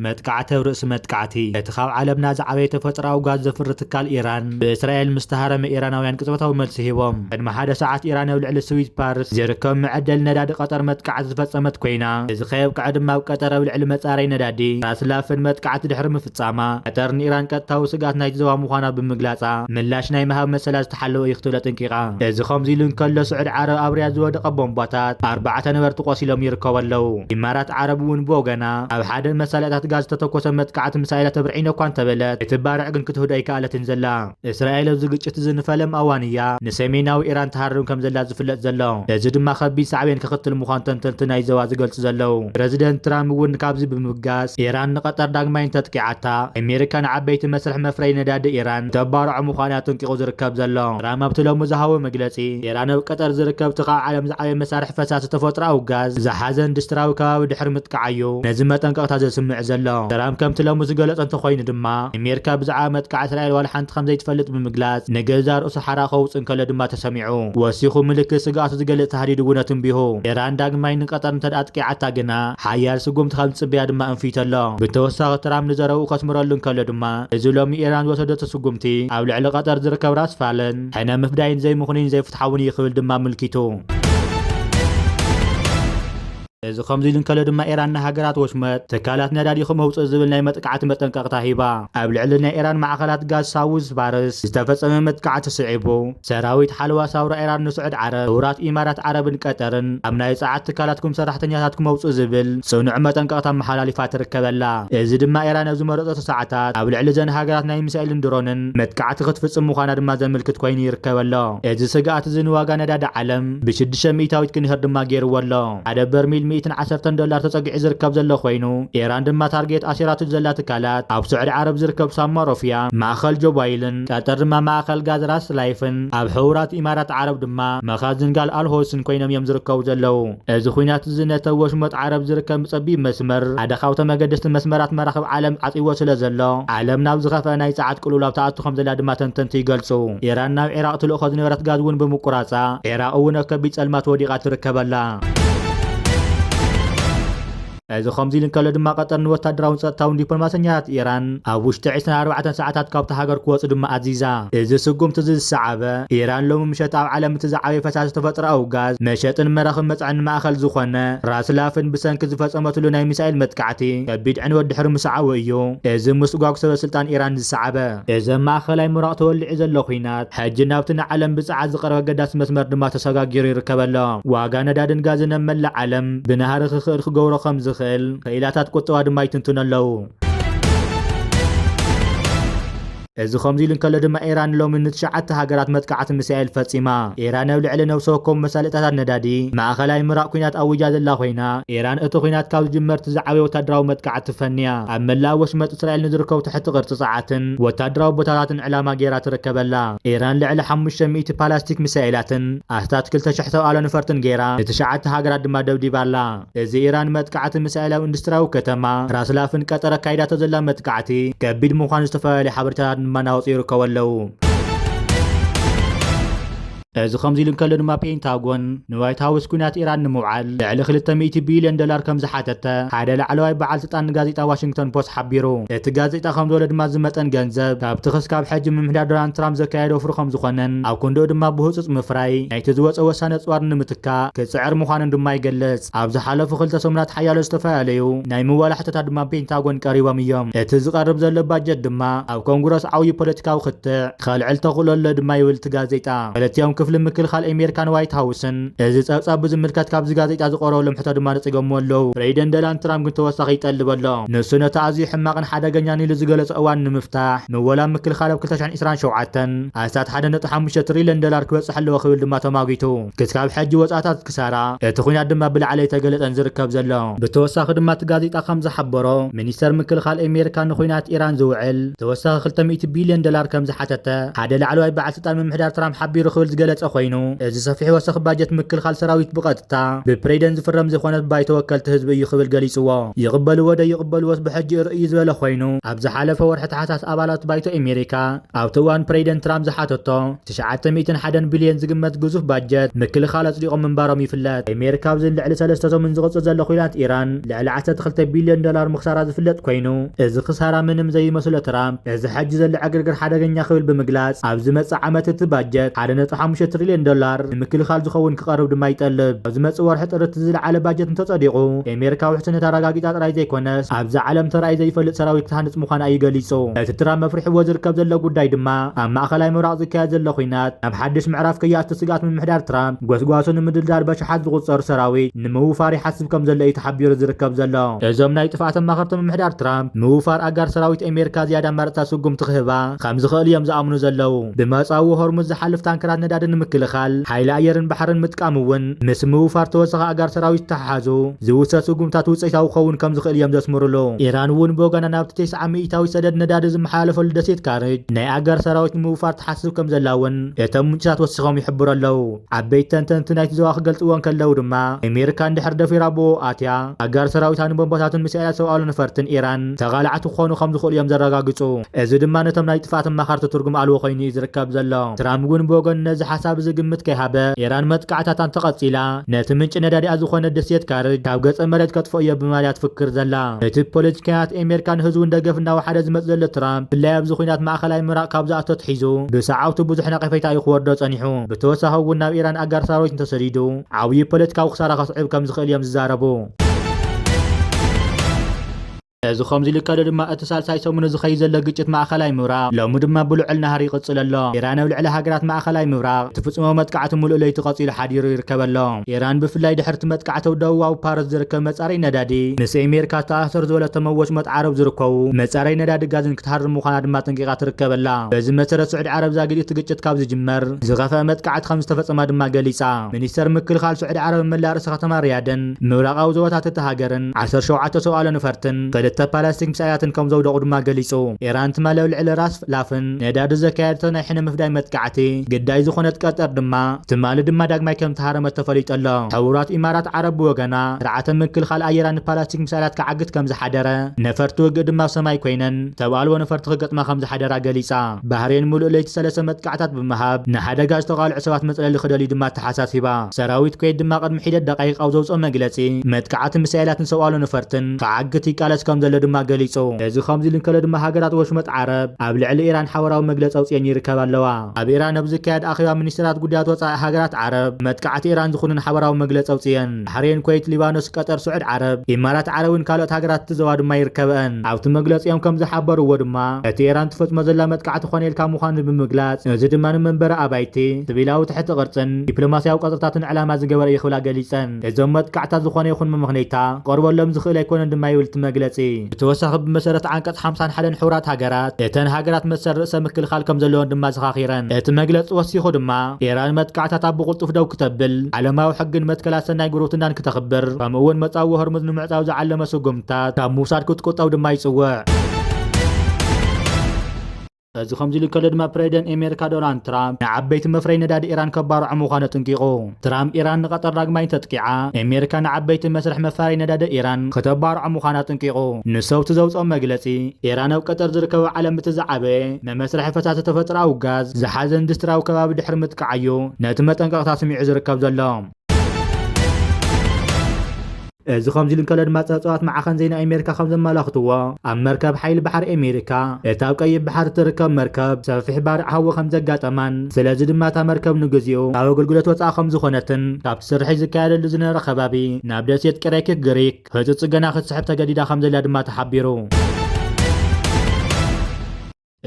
متقعته ورأس متقعتي اتخاب عالمنا زعبي تفطراو غاز زفر تكال إيران بإسرائيل مستهرم إيراناويان كتبتاو ملسيهبهم قدم حدا ساعات إيران ولعل سويت بارس زيركم معدل نداد قطر متقعت زفصمت كوينا إذ خيب قعد ما قطر ولعل مصاري ندادي راسلافن متقعت دحر مفصاما قطرن إيران كتاو سقات نايت زوا مخانا بمغلاصا ملاش ناي مهاب مسلا تحلو يختلة تنقيقا إذ خمزي لنكل سعود عرب أبريا زود بومباتات 4 نبر تقوسيلهم يركبلو إمارات عرب ونبوغنا أو حدا مسالات غاز تتكوس متقعت مسائل تبرعين كوان تبلت اتبارع جن كتهود أي كالة زلا إسرائيل زوجت زنفلم أوانية نسمينا إيران تحرم كم زلا زفلت زلا زد ما خبي سعبين كخط المخان تنتناي زواز قلت زلو بريزيدنت ترامب ون كابز بمقاس إيران قطر داغماين تتقعتها أمريكان عبيت مسرح مفرين نداد إيران تبارع مخانات تنقيقو زركب زلا رامب تلو مزهاو مجلسي إيران وقطر زركب تقع على مزعبي مسارح فساس تفطر أو غاز زحازن دستراو كاو دحر متقعيو نزمة تنققت هذا سمع زلا ترامب كم تلو مزقلت أنت خوين دما أمريكا بزعامة كع إسرائيل ولا حنت 5 يتفلت بمقلاس نجزار أصحراء خوص إن كل دما تسمعوا وسيخو ملك سقاط زقلت تهديد ونة بيهو إيران داق ما ينقطر تدأت كعتا جنا حيار سقوم تخمس بيا دما انفيت الله بتوسع ترام نزرو خسمر لن كل دما زلوم إيران وسدت سقومتي أو لعل قطر زركب راس فعلن حنا مفداين زي مخنين زي فتحوني يخول دما ملكيتو إذا خمزيلن كلا دما إيران هاجرات وشمت تكالات ندادي خموص زبل ناي متقعت متنققتا هيبا قبل علنا إيران مع خلات غاز ساوز بارس استفصم متقعت صعيبو سراويت حلوى ساور إيران نسعد عرب ورات إمارات عرب قطرن أمناي ساعات تكالاتكم سراحتنياتكم موص زبل صنع متنققتا محلاليفات ركبلا إذا دما إيران زمرطت ساعات قبل علزن هاجرات ناي مسائل درونن متقعت خطفصم مخانا دما زملكت كوين يركبلا إذا سقات زن واغا نداد عالم بشدش ميتاويت كنهر دما غير ولا على برميل $110 تسقع زركب زلو خوينو إيران دما تارجيت أشيرات زلات كالات أو سعر عرب زركب ساماروفيا ماخل جو بايلن قطر دما ماخل غاز راس لايفن أب حورات إمارات عرب دما مخازن قال الهوسن كوينم يمزركب زلو إذ خوينات زنة وشمت عرب زركب مصبي مسمر عدا خاوتا مقدست مسمرات مراخب عالم عطيوة سلا زلو عالم ناو زغفة ناي ساعات قلولاب تاعتو خمزلا دما تنتنتي قلسو إيران ناو عراق تلوخذ نورات غاز ون بمقراسا عراق ونكبيت سلمات وديقات ركبلا إذا خمزيلن كلا دما قطر نوتادراون صتاون دبلوماسيات إيران أو وشت 24 ساعات كابتا هاجر كوص دما عزيزة إذا سقوم تزيد السعبة إيران لو مشت على علم تزعبي فساس تفطر أو غاز مشتن مرخم مصعن ماخل زخنة راس لافن بسنك زفصمت له ناي مسائل متقعتي كبيد عن ودحر مسعويو إذا مسقاق سلطان إيران السعبة إذا ماخلاي مراق تولع زلو خينات حج نابتنا علم بسعة زقرب قداس مسمر دما تسقاق يركبلا واغا ندادن غازنا ملا علم بنهار خخرخ غورو خمز خيلاتات قطوا دما يتنتنلو إذا خمزيلن كلا دما إيران لو من تشعت هاجرات متقعت مسائل فاطمة إيران ولعل نوسوكم مسالتات الندادي مع خلاي مراق كوينات أو وجاد الله خوينا إيران أتو كوينات كاو جمر تزعبي وتدراو متقعت فنيا أما لا وشمت إسرائيل ندركو تحت غير تسعات وتدراو بطارات علامة جيرات ركبلا إيران لعل 500 بلاستيك مسائلات أهتات كل تشحتو على نفرتن جيرا تشعت هاجرات دما دودي بالا إذا إيران متقعت مسائل واندستراو كتما راس لافن قطر كايدات زلا متقعتي كبيد مخان استفالي حبرتات ما ناوصيرو كولو إذا خمزيلن كلا دما بينتاغون نوايت هاوس كونات إيران نموعل لعل 300 بليون دولار كم زحاتته حدا لعلواي بعال سلطان غازيطا واشنطن بوست حبيرو ات غازيطا خمزوله دما زمطن غنزب كاب تخس كاب حجم ممحدار دونالد ترامب زكايدو فرخم زخنن او كوندو دما بهصص مفراي نايت زوص وسانه صوار نمتكا كصعر مخانن دما يغلص ابز حلف خلت سمنات حيال استفاليو ناي موالحتتا دما بينتاغون قريبام يوم ات زقرب زل باجت دما او كونغرس عوي بوليتيكاو خطع خلعل تقولل دما يول تغازيطا فلتيوم كفل مكل خال أمريكان وايت هاوسن إذا تصاب بزملكات كابز غازيطا زقرو لمحتا دما نصيغمولو بريدن دونالد ترامب كنت وسخ يطلبلو نسونه تعزي حماقن حداغنياني لزغلص اوان نمفتاح نولا مكل خالب 2027 اسات 1.5 تريليون دولار كبصح له خبل دما تماغيتو كتكاب حج وصاتات كسارا تخوينا دما بالعلي تغلطن زركب زلو بتوسخ دما غازيطا خمز حبرو منيستر مكل خال أمريكان خوينات إيران زوعل توسخ 300 بليون دولار كم زحاتته حدا لعلواي بعث سلطان ممحدار ترامب حبيرو خبل ዝገለጸ ኮይኑ እዚ ሰፊሕ ወሰኽ ባጀት ምክልኻል ሰራዊት ብቐጥታ ብፕሬዚደንት ዝፍረም ዝኾነት ባይተ ወከልቲ ህዝቢ እዩ ክብል ገሊጽዎ ይቕበልዎ ዶ ይቕበልዎስ ብሕጂ ርእዩ ዝበለ ኮይኑ ኣብ ዝሓለፈ ወርሒ ታሕሳስ ኣባላት ባይቶ ኣሜሪካ ኣብቲ እዋን ፕሬዚደንት ትራምፕ ዝሓተቶ 901 ቢልዮን ዝግመት ግዙፍ ባጀት ምክልኻል ኣጽዲቖም ምንባሮም ይፍለጥ ኣሜሪካ ኣብዚ ልዕሊ 3 ሰሙን ዝቕጽል ዘሎ ኩናት ኢራን ልዕሊ 12 ቢልዮን ዶላር ምኽሳራ ዝፍለጥ ኮይኑ እዚ ክሳራ ምንም ዘይመስሎ ትራምፕ እዚ ሕጂ ዘሎ ዕግርግር ሓደገኛ ክብል ብምግላጽ ኣብ ዝመጽእ ዓመት እቲ ባጀት 1.5 ትሪልዮን ዶላር ንምክልኻል ዝኸውን ክቐርብ ድማ ይጠልብ ኣብ ዝመጽእ ወርሒ ጥርቲ ዝለዓለ ባጀት እንተጸዲቑ ኣሜሪካ ውሕስነት ኣረጋጊጻ ጥራይ ዘይኮነስ ኣብዚ ዓለም ተራእይ ዘይፈልጥ ሰራዊት ክትሃንጽ ምዃና እዩ ገሊጹ እቲ ትራምፕ መፍርሒዎ ዝርከብ ዘሎ ጉዳይ ድማ ኣብ ማእኸላይ ምብራቕ ዝካየድ ዘሎ ኩናት ኣብ ሓድሽ ምዕራፍ ክያቲ ስጋት ምምሕዳር ትራምፕ ጎስጓሱ ንምድልዳል በሽሓት ዝቑጸሩ ሰራዊት ንምውፋር ይሓስብ ከም ዘሎ እዩ ተሓቢሩ ዝርከብ ዘሎ እዞም ናይ ጥፍኣት ኣማኸርቲ ምምሕዳር ትራምፕ ምውፋር ኣጋር ሰራዊት ኣሜሪካ ዝያዳ ኣማራፅታት ስጉምቲ ክህባ ከም ዝኽእል እዮም ዝኣምኑ ዘለው ብመጻዊ ሆርሙዝ ዝሓልፍ ታንከራት ነዳዲ ንምክልኻል ሓይሊ ኣየርን ባሕርን ምጥቃም እውን ምስ ምውፋር ተወሳኺ ኣጋር ሰራዊት ተሓሓዙ ዝውሰድ ስጉምታት ውፅኢታዊ ክኸውን ከም ዝኽእል እዮም ዘስምሩሉ ኢራን እውን ብወገና ናብቲ 9 ሚእታዊ ሰደድ ነዳዲ ዝመሓላለፈሉ ደሴት ካርጅ ናይ ኣጋር ሰራዊት ምውፋር ተሓስብ ከም ዘላውን እቶም ምንጭታት ወሲኾም ይሕብሩ ኣለው ዓበይቲ ተንተንቲ ናይቲ ዞባ ክገልጽዎን ከለው ድማ ኣሜሪካ እንድሕር ደፊራ ብኡ ኣትያ ኣጋር ሰራዊታን ቦምባታትን ሚሳኤላት ሰብኣዊ ነፈርትን ኢራን ተቓላዕቲ ክኾኑ ከም ዝኽእሉ እዮም ዘረጋግጹ እዚ ድማ ነቶም ናይ ጥፍኣት ኣማኸርቲ ትርጉም ኣልቦ ኮይኑ እዩ ዝርከብ ዘሎ ትራምፕ ግን ብወገን ነዚ ሓሳብ ዝግምት ከይሃበ ኢራን መጥቃዕታታን ተቐጺላ ነቲ ምንጭ ነዳዲኣ ዝኾነ ደሴት ካርጅ ካብ ገጸ መሬት ከጥፎ እየ ብማልያ ትፍክር ዘላ እቲ ፖለቲካያት ኣሜሪካን ህዝቡ እንደገፍ እናወሓደ ዝመጽእ ዘሎ ትራምፕ ብፍላይ ኣብዚ ኩናት ማእኸላይ ምብራቕ ካብ ዝኣቶ ትሒዙ ብሰዓውቲ ብዙሕ ነቐፌታ እዩ ክወርዶ ጸኒሑ ብተወሳኺ እውን ናብ ኢራን ኣጋር ሰራዊት እንተሰዲዱ ዓብዪ ፖለቲካዊ ክሳራ ከስዕብ ከም ዝኽእል እዮም ዝዛረቡ እዚ ከምዚ ልከደ ድማ እቲ ሳልሳይ ሰሙን ዝኸይ ዘሎ ግጭት ማእኸላይ ምብራቕ ሎሚ ድማ ብልዑል ናሃር ይቕጽል ኣሎ ኢራን ኣብ ልዕሊ ሃገራት ማእኸላይ ምብራቕ ትፍጽሞ መጥቃዕቲ ሙሉእ ለይቲ ቐጺሉ ሓዲሩ ይርከብ ኣሎ ኢራን ብፍላይ ድሕርቲ መጥቃዕቲ ደቡባዊ ፓርስ ዝርከብ መጻረይ ነዳዲ ምስ ኣሜሪካ ዝተኣሰር ዝበለ ተመወሽመት ዓረብ ዝርከቡ መጻረይ ነዳዲ ጋዝን ክትሃርም ምዃና ድማ ጠንቂቓ ትርከብ ኣላ በዚ መሰረት ስዑድ ዓረብ ዛግድ እቲ ግጭት ካብ ዝጅመር ዝኸፍአ መጥቃዕቲ ከም ዝተፈጸመ ድማ ገሊጻ ሚኒስተር ምክልኻል ስዑድ ዓረብ መላእ ርእሲ ከተማ ሪያድን ምብራቓዊ ዞባታት እቲ ሃገርን 17 ሰብኣዊ ነፈርትን ፓላስቲክ ሚሳኤላትን ከም ዘውደቑ ድማ ገሊጹ ኢራን ትማለው ልዕሊ ራስ ላፍን ነዳዲ ዘካየድቶ ናይ ሕነ ምፍዳይ መጥቃዕቲ ግዳይ ዝኾነት ቀጠር ድማ ትማሊ ድማ ዳግማይ ከም ተሃረመት ተፈሊጡ ኣሎ ሕቡራት ኢማራት ዓረብ ብወገና ስርዓተ ምክልኻል ኣየራን ፓላስቲክ ሚሳኤላት ክዓግት ከም ዝሓደረ ነፈርቲ ውግእ ድማ ኣብ ሰማይ ኮይነን ተባልዎ ነፈርቲ ክገጥማ ከም ዝሓደራ ገሊጻ ባህሬን ሙሉእ ለይቲ 3 መጥቃዕታት ብምሃብ ንሓደጋ ዝተቓልዑ ሰባት መጽለሊ ክደልዩ ድማ ተሓሳሲባ ሰራዊት ኩዌት ድማ ቅድሚ ሒደት ደቃይቕ ኣብ ዘውፅኦ መግለጺ መጥቃዕቲ ሚሳኤላትን ሰብኣዊ ነፈርትን ክዓግት ይቃለስ ከም ዘሎ ድማ ገሊጹ እዚ ከምዚ ልንከለ ድማ ሃገራት ወሽመጥ ዓረብ ኣብ ልዕሊ ኢራን ሓበራዊ መግለፂ ኣውፅአን ይርከብ ኣለዋ ኣብ ኢራን ኣብ ዝካየድ ኣኼባ ሚኒስትራት ጉዳያት ወፃኢ ሃገራት ዓረብ መጥቃዕቲ ኢራን ዝኾኑን ሓበራዊ መግለፂ ኣውፅአን ባህሬን ኩዌት ሊባኖስ ቀጠር ስዑድ ዓረብ ኢማራት ዓረብን ካልኦት ሃገራት ትዘዋ ድማ ይርከበአን ኣብቲ መግለፂኦም ከም ዝሓበርዎ ድማ እቲ ኢራን ትፈጽሞ ዘላ መጥቃዕቲ ኮነ ኢልካ ምዃኑ ብምግላጽ እዚ ድማ ንመንበሪ ኣባይቲ ሲቪላዊ ትሕቲ ቅርጽን ዲፕሎማስያዊ ቀፅርታትን ዕላማ ዝገበረ ይኽብላ ገሊፀን እዞም መጥቃዕታት ዝኾነ ይኹን ምምኽነይታ ቀርበሎም ዝኽእል ኣይኮነን ድማ ይብል እቲ መግለፂ ብተወሳኺ ብመሰረት ዓንቀጽ 51 ሕቡራት ሃገራት እተን ሃገራት መሰል ርእሰ ምክልኻል ከም ዘለዎን ድማ ዘኻኺረን እቲ መግለፂ ወሲኹ ድማ ኢራን መጥቃዕታት ኣብ ብቕልጡፍ ደው ክትብል ዓለማዊ ሕግን መትከላት ሰናይ ጉርብትናን ክትኽብር ከምኡውን መጻዊ ሆርሙዝ ንምዕጻው ዝዓለመ ስጉምትታት ካብ ምውሳድ ክትቁጠብ ድማ ይጽውዕ እዚ ከምዚ ልከለ ድማ ፕሬዚደንት ኣሜሪካ ዶናልድ ትራምፕ ንዓበይቲ መፍረይ ነዳዲ ኢራን ከባርዖ ምዃኑ ጥንቂቑ ትራምፕ ኢራን ንቐጠር ዳግማይ ተጥቂዓ ኣሜሪካ ንዓበይቲ መስርሕ መፋረይ ነዳዲ ኢራን ከተባርዖ ምዃና ጥንቂቑ ንሰውቲ ዘውፅኦ መግለፂ ኢራን ኣብ ቀጠር ዝርከቡ ዓለም እቲ ዝዓበየ መመስርሒ ፈሳሲ ተፈጥሮኣዊ ጋዝ ዝሓዘ ኢንዱስትርያዊ ከባቢ ድሕሪ ምጥቃዕ እዩ ነቲ መጠንቀቕታ ስሚዑ ዝርከብ ዘሎ እዚ ከምዚ ልንከለ ድማ ፀብፀባት ማዕኸን ዜና ኣሜሪካ ከም ዘመላኽትዎ ኣብ መርከብ ሓይሊ ባሕሪ ኣሜሪካ እታ ኣብ ቀይሕ ባሕሪ ትርከብ መርከብ ሰፊሕ ባርዕ ሃዊ ከም ዘጋጠማን ስለዚ ድማ እታ መርከብ ንግዚኡ ካብ ኣገልግሎት ወፃኢ ከም ዝኾነትን ካብቲ ስርሒ ዝካየደሉ ዝነበረ ከባቢ ናብ ደሴት ቅሬኪክ ግሪክ ህፁፅ ጽገና ክትስሕብ ተገዲዳ ከም ዘላ ድማ ተሓቢሩ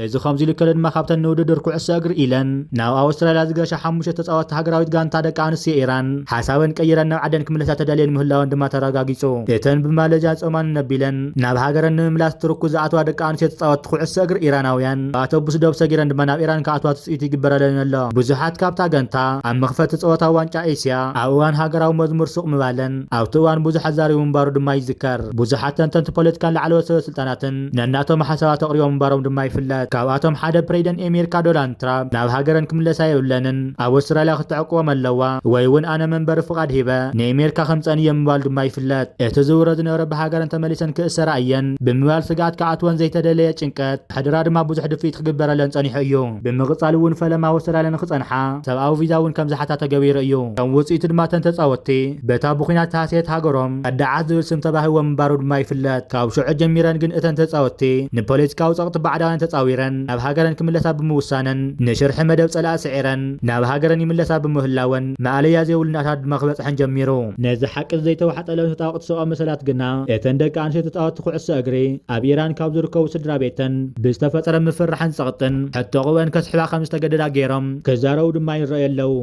እዚ ከምዚ ልከለ ድማ ካብተን ንውድድር ኩዕሶ እግሪ ኢለን ናብ ኣውስትራልያ ዝገሻ 5 ተጻወትቲ ሃገራዊት ጋንታ ደቂ ኣንስትዮ ኢራን ሓሳበን ቀይረን ናብ ዓደን ክምለሳ ተዳልየን ምህላወን ድማ ተረጋጊጹ እተን ብማለጃ ጾማን ነቢለን ናብ ሃገረን ንምምላስ ትርኩዝ ዝኣትዋ ደቂ ኣንስትዮ ተጻወትቲ ኩዕሶ እግሪ ኢራናውያን ኣውቶቡስ ደው ሰጊረን ድማ ናብ ኢራን ከኣትዋ ትጽኢት ይግበረለን ኣሎ ብዙሓት ካብታ ጋንታ ኣብ መኽፈቲ ጸወታ ዋንጫ ኤስያ ኣብ እዋን ሃገራዊ መዝሙር ሱቕ ምባለን ኣብቲ እዋን ብዙሓት ዛሪቡ ምንባሩ ድማ ይዝከር ብዙሓት ተንተንቲ ፖለቲካን ላዕለዎት ሰበስልጣናትን ነናቶም ሓሳባት ኣቕሪቦም ምንባሮም ድማ ይፍለጥ ካብኣቶም ሓደ ፕሬዚደንት ኣሜሪካ ዶናልድ ትራምፕ ናብ ሃገረን ክምለሳ የብለንን ኣብ ኣውስትራልያ ክትዕቅቦም ኣለዋ ወይ እውን ኣነ መንበሪ ፍቃድ ሂበ ንኣሜሪካ ከምፀን እየ ምባል ድማ ይፍለጥ እቲ ዝውረ ዝነበረ ብሃገረን ተመሊሰን ክእሰራ እየን ብምባል ስጋኣት ከኣትወን ዘይተደለየ ጭንቀት ሕድራ ድማ ብዙሕ ድፊት ክግበረለን ፀኒሑ እዩ ብምቕፃል እውን ፈለማ ኣውስትራልያ ንክፀንሓ ሰብኣዊ ቪዛ እውን ከም ዝሓታ ተገቢሩ እዩ ከም ውፅኢቱ ድማ ተን ተፃወቲ በታ ብኩናት ተሃስየት ሃገሮም ቀዳዓት ዝብል ስም ተባሂቦም ምንባሩ ድማ ይፍለጥ ካብ ሽዑ ጀሚረን ግን እተን ተፃወቲ ንፖለቲካዊ ፀቕጢ ባዕዳውያን ተፃዊረን ናብ ሃገረን ክምለሳ ብምውሳነን ንሽርሒ መደብ ፀላእ ስዒረን ናብ ሃገረን ይምለሳ ብምህላወን ማዕለያ ዘይብሉ ናታት ድማ ክበፅሐን ጀሚሩ ነዚ ሓቂ ዘይተዋሓጠለን ተጣወቅቲ ሰብኣዊ መሰላት ግና እተን ደቂ ኣንስትዮ ተፃወቲ ኩዕሶ እግሪ ኣብ ኢራን ካብ ዝርከቡ ስድራ ቤተን ብዝተፈፀረ ምፍራሕን ፀቕጥን ሕቶ ቅበን ከስሕባ ከም ዝተገደዳ ገይሮም ክዛረቡ ድማ ይረአዩ ኣለው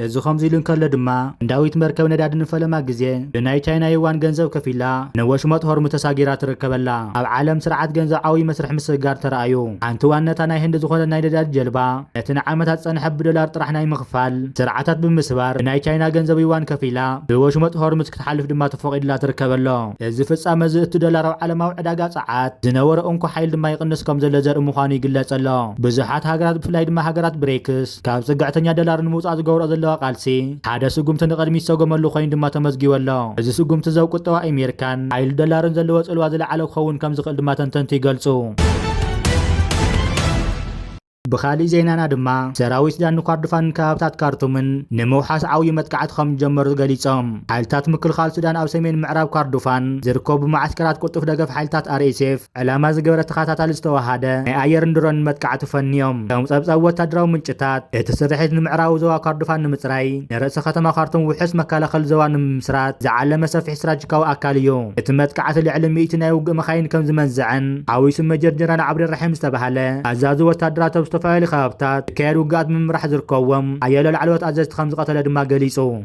እዚ ከምዚ ኢሉ እንከሎ ድማ እንዳዊት መርከብ ነዳዲ ንፈለማ ግዜ ብናይ ቻይና ይዋን ገንዘብ ከፊላ ንወሽመጥ ሆርሙ ተሳጊራ ትርከበላ ኣብ ዓለም ስርዓት ገንዘብ ዓብይ መስርሕ ምስጋር ተረኣዩ ሓንቲ ዋነታ ናይ ህንዲ ዝኾነ ናይ ነዳዲ ጀልባ ነቲ ንዓመታት ፀንሐ ብዶላር ጥራሕ ናይ ምኽፋል ስርዓታት ብምስባር ብናይ ቻይና ገንዘብ ይዋን ከፊላ ብወሽመጥ ሆርሙዝ ክትሓልፍ ድማ ተፈቂድላ ትርከበሎ እዚ ፍጻመ እዚ እቲ ዶላር ኣብ ዓለማዊ ዕዳጋ ፀዓት ዝነበረ እንኳ ሓይል ድማ ይቅንስ ከም ዘሎ ዘርኢ ምዃኑ ይግለጽ ኣሎ ብዙሓት ሃገራት ብፍላይ ድማ ሃገራት ብሬክስ ካብ ጽግዕተኛ ዶላር ንምውፃእ ዝገብሮ ዘለዋ ቃልሲ ሓደ ስጉምቲ ንቀድሚት ሰጎመሉ ኮይኑ ድማ ተመዝጊበሎ እዚ ስጉምቲ ዘውቁጠዋ ኣሜሪካን ሓይሊ ዶላርን ዘለዎ ጽልዋ ዝለዓለ ክኸውን ከም ዝኽእል ድማ ተንተንቲ ይገልጹ بخالي زينانا دما سراويت دان كاردفان كابتات كارتومن نموحاس عاوي متكعت خم جمر غليصم حالتات مكلخال سودان او سمين معراب كاردفان زركوب معسكرات قطف دغف حالتات RSF علامه زغبره تخاتاتال استوهاده اير ندرون متكعت فنيوم كم صبصب وتادراو منጭታት የተሰረሐት ንምዕራው ዘዋ ካርድፋን ንምጽራይ ነረሰ ከተማ ካርቱም ውሕስ መካለኸል ዘዋ ንምስራት ዝዓለመ ሰፊሕ ስትራቴጂካዊ ኣካል እዩ እቲ መትከዓት ልዕሊ 100 ናይ ውግእ መኻይን ከም ዝመንዝዕን ዓዊስ መጀር ጀነራል ዓብዲ ረሒም ዝተባሃለ ኣዛዚ ወታደራት ተፋይል خابتات كيرو قاد من راح زركوهم عيال العلوات عززت خمس قتل دما قليصو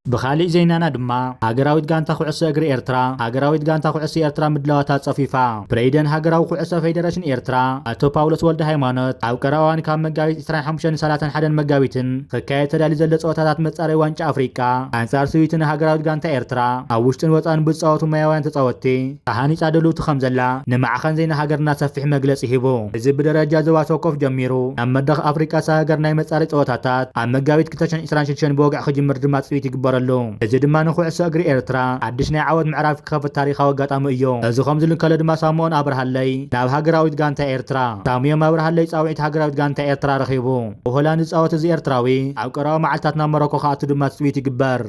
بخالي زينانا دما هاجراويت غانتا خوعس اغري ايرترا هاجراويت غانتا خوعس ايرترا مدلواتا صفيفا بريدن هاجراو خوعس فيدريشن ايرترا اتو باولوس ولد هايمانوت او قراوان كام مغاويت 25 حدن مغاويتن خكايه تدالي زل صوتات مصاري وانچ افريكا انصار سويتن هاجراويت غانتا ايرترا اوشتن وطان بصوتو مايوان تصوتي تهاني صادلو تخمزلا نمعخن زين هاجرنا صفيح مغلص يهبو እዚ بدرجه زواتو كوف جميرو ام مدخ افريكا ساغرنا مصاري صوتاتات ام مغاويت 2026 بوغع خجمر دما صويت يغبر እዚ ድማ ንኹዕሶ እግሪ ኤርትራ አዲስ ናይ ዓወት ምዕራፍ ክኸፍት ታሪኻዊ ኣጋጣሚ እዩ እዚ ከምዚ ልንከለ ድማ ሳሙኤል አብርሃለይ ናብ ሃገራዊት ጋንታ ኤርትራ ሳሙኤል አብርሃለይ ጻውዒት ሃገራዊት ጋንታ ኤርትራ ረኺቡ ሆላንድ ጻወት እዚ ኤርትራዊ ኣብ ቀረባ መዓልታት ናብ ሞሮኮ ከኣቱ ድማ ጽዊት ይግበር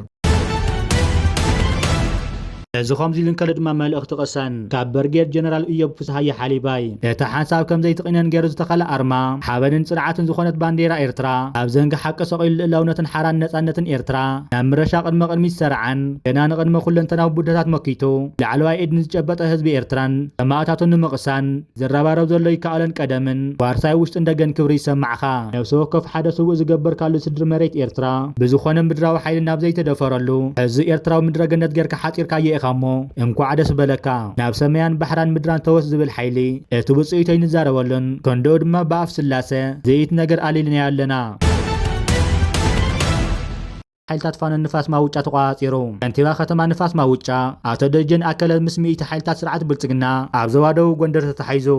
እዚ ከምዚ ልንከለ ድማ መልእኽቲ ቀሰን ካብ ብርጌድ ጀነራል ኢዮብ ፍስሃየ ሓሊባይ እቲ ሓሳብ ከም ዘይትቕነን ገይሩ ዝተኸለ ኣርማ ሓበንን ጽንዓትን ዝኾነት ባንዴራ ኤርትራ ኣብ ዘንጊ ሓቂ ሰቒሉ ልዕላውነትን ሓራን ነፃነትን ኤርትራ ናብ ምረሻ ቅድሚት ሰርዓን ገና ንቅድመ ኩለንተናዊ ቡድታት መኪቱ ላዕለዋይ ኢድ ንዝጨበጠ ህዝቢ ኤርትራን ሰማዕታቱን ንምቕሳን ዝረባረብ ዘሎ ይከኣለን ቀደምን ዋርሳይ ውሽጢ እንደገን ክብሪ ይሰማዕኻ ነብሲ ወከፍ ሓደ ስውእ ዝገበርካሉ ስድሪ መሬት ኤርትራ ብዝኾነ ምድራዊ ሓይሊ ናብ ዘይተደፈረሉ ሕዚ ኤርትራዊ ምድረገነት ጌርካ ሓጢርካ እሞ እንኳዕ ደስ በለካ ናብ ሰማያን ባሕራን ምድራን ተወስ ዝብል ሓይሊ እቲ ውፅኢት ይንዛረበሉን ከንደኡ ድማ ብኣፍ ስላሴ ዘይት ነገር ኣሊልና ያለና ሓይልታት ፋኖ ንፋስ ማውጫ ተቋፂሩ ከንቲባ ከተማ ንፋስ ማውጫ ኣቶ ደጀን ኣከለ ምስ ሚእቲ ሓይልታት ስርዓት ብልጽግና ኣብ ዞባ ደቡብ ጎንደር ተተሓይዙ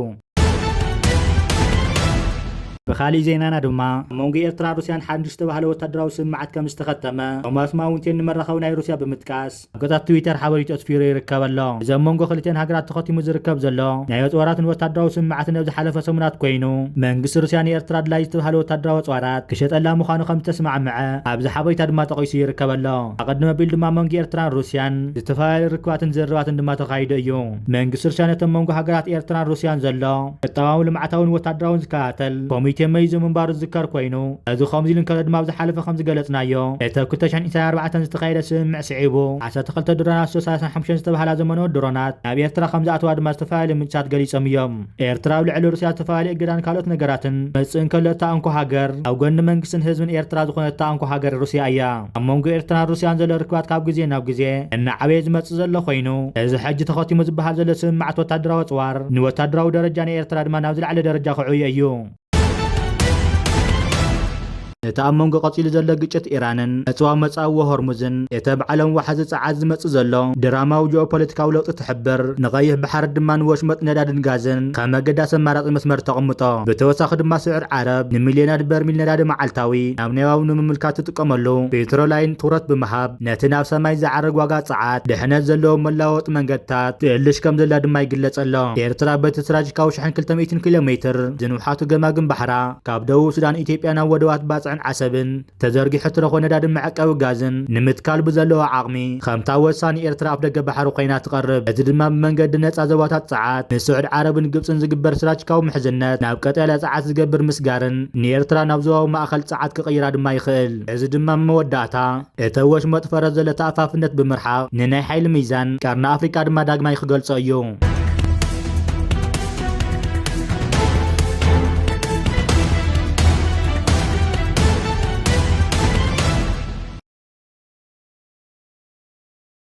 بخالي زينانا دما مونغي إيرترا روسيان حادث تبهل وتدراو سمعت كم استختمه وماس ماونتين مرخو ناي روسيا بمتكاس كتاب تويتر حواليت اسفير يركب الله اذا مونغو خليتين هاجرات تخطي مزركب زلو ناي وطورات وتدراو سمعت نبز حلف سمنات كوينو منغس روسيان إيرترا لاي تبهل وتدراو طورات كشطلا مخانو خم تسمع مع ابز حبيت دما تقيس يركب الله اقدم بيل دما مونغي إيرترا روسيان تفاعل ركواتن زروات دما تخايد ايو منغس روسيان تمونغو هاجرات إيرترا روسيان زلو التواول معتاون وتدراون زكاتل تميز منبار الذكر كوينو ازو خمزي لنكل دما بزحلف خمز قلصنايو اتا كنتشان 4 ዝተኻይደ ስምዕ ስዒቡ 12 ድሮናት 35 ዝተባሃላ ዘመኑ ድሮናት ኣብ ኤርትራ ከምዚ ኣተዋ ድማ ዝተፋላለየ ምንጫት ገሊፆም እዮም ኤርትራ ኣብ ልዕሊ ሩስያ ዝተፋላለየ እግዳን ካልኦት ነገራትን መፅእን ከለታ እንኳ ሃገር ኣብ ጎኒ መንግስትን ህዝብን ኤርትራ ዝኾነታ እንኳ ሃገር ሩስያ እያ ኣብ መንጎ ኤርትራን ሩስያን ዘሎ ርክባት ካብ ግዜ ናብ ግዜ እናዓበየ ዝመፅእ ዘሎ ኮይኑ እዚ ሕጂ ተኸቲሙ ዝበሃል ዘሎ ስምዓት ወታደራዊ ፅዋር ንወታደራዊ ደረጃ ናይ ኤርትራ ድማ ናብ ዝለዓለ ደረጃ ክዕብዮ እዩ እታመም ቀፂሉ ዘሎ ግጭት ኢራንን እጽዋ መጻው ሆርሙዝን የተብዓለም ወሓዝ ጻዓት ዝመጽ ዘሎ ድራማዊ ጂኦፖለቲካዊ ለውጢ ትሕብር ንቀይሕ ባሕር ድማ ንወሽመጥ ነዳድን ጋዝን ከም መገዳስ ኣማራጺ መስመር ተቐምጦ ብተወሳኺ ድማ ስዑር ዓረብ ንሚልዮናት በርሚል ነዳዲ መዓልታዊ ናብ ነባዊ ንምምልካት ትጥቀመሉ ፔትሮላይን ትኩረት ብምሃብ ነቲ ናብ ሰማይ ዝዓርግ ዋጋ ጸዓት ድሕነት ዘለዎ መላወጢ መንገድታት ትእልሽ ከም ዘላ ድማ ይግለጽ ኣሎ። ኤርትራ በቲ ስትራቴጂካዊ 1200 ኪሎ ሜትር ዝንውሓቱ ገማግም ባሕራ ካብ ደቡብ ሱዳን ኢትዮጵያ ናብ ወደባት ባጽዕን ዓሰብን ተዘርጊሑ እትረኽቦ ነዳድን መዕቀቢ ጋዝን ንምትካል ብዘለዎ ዓቕሚ ከምታ ወሳኒ ኤርትራ ኣብ ደገ ባሕሪ ኮይና ትቐርብ። እዚ ድማ ብመንገዲ ነፃ ዞባታት ጸዓት ንስዑድ ዓረብን ግብፅን ዝግበር ስትራቴጂካዊ ምሕዝነት ናብ ቀጠልያ ጸዓት ዝገብር ምስጋርን ንኤርትራ ናብ ዞባዊ ማእኸል ጸዓት ክቕይራ ድማ ይኽእል። እዚ ድማ መወዳእታ እተወሽ መጥፈረት ዘለ ተኣፋፍነት ብምርሓቕ ንናይ ሓይሊ ሚዛን ቀርኒ ኣፍሪካ ድማ ዳግማይ ክገልጾ እዩ።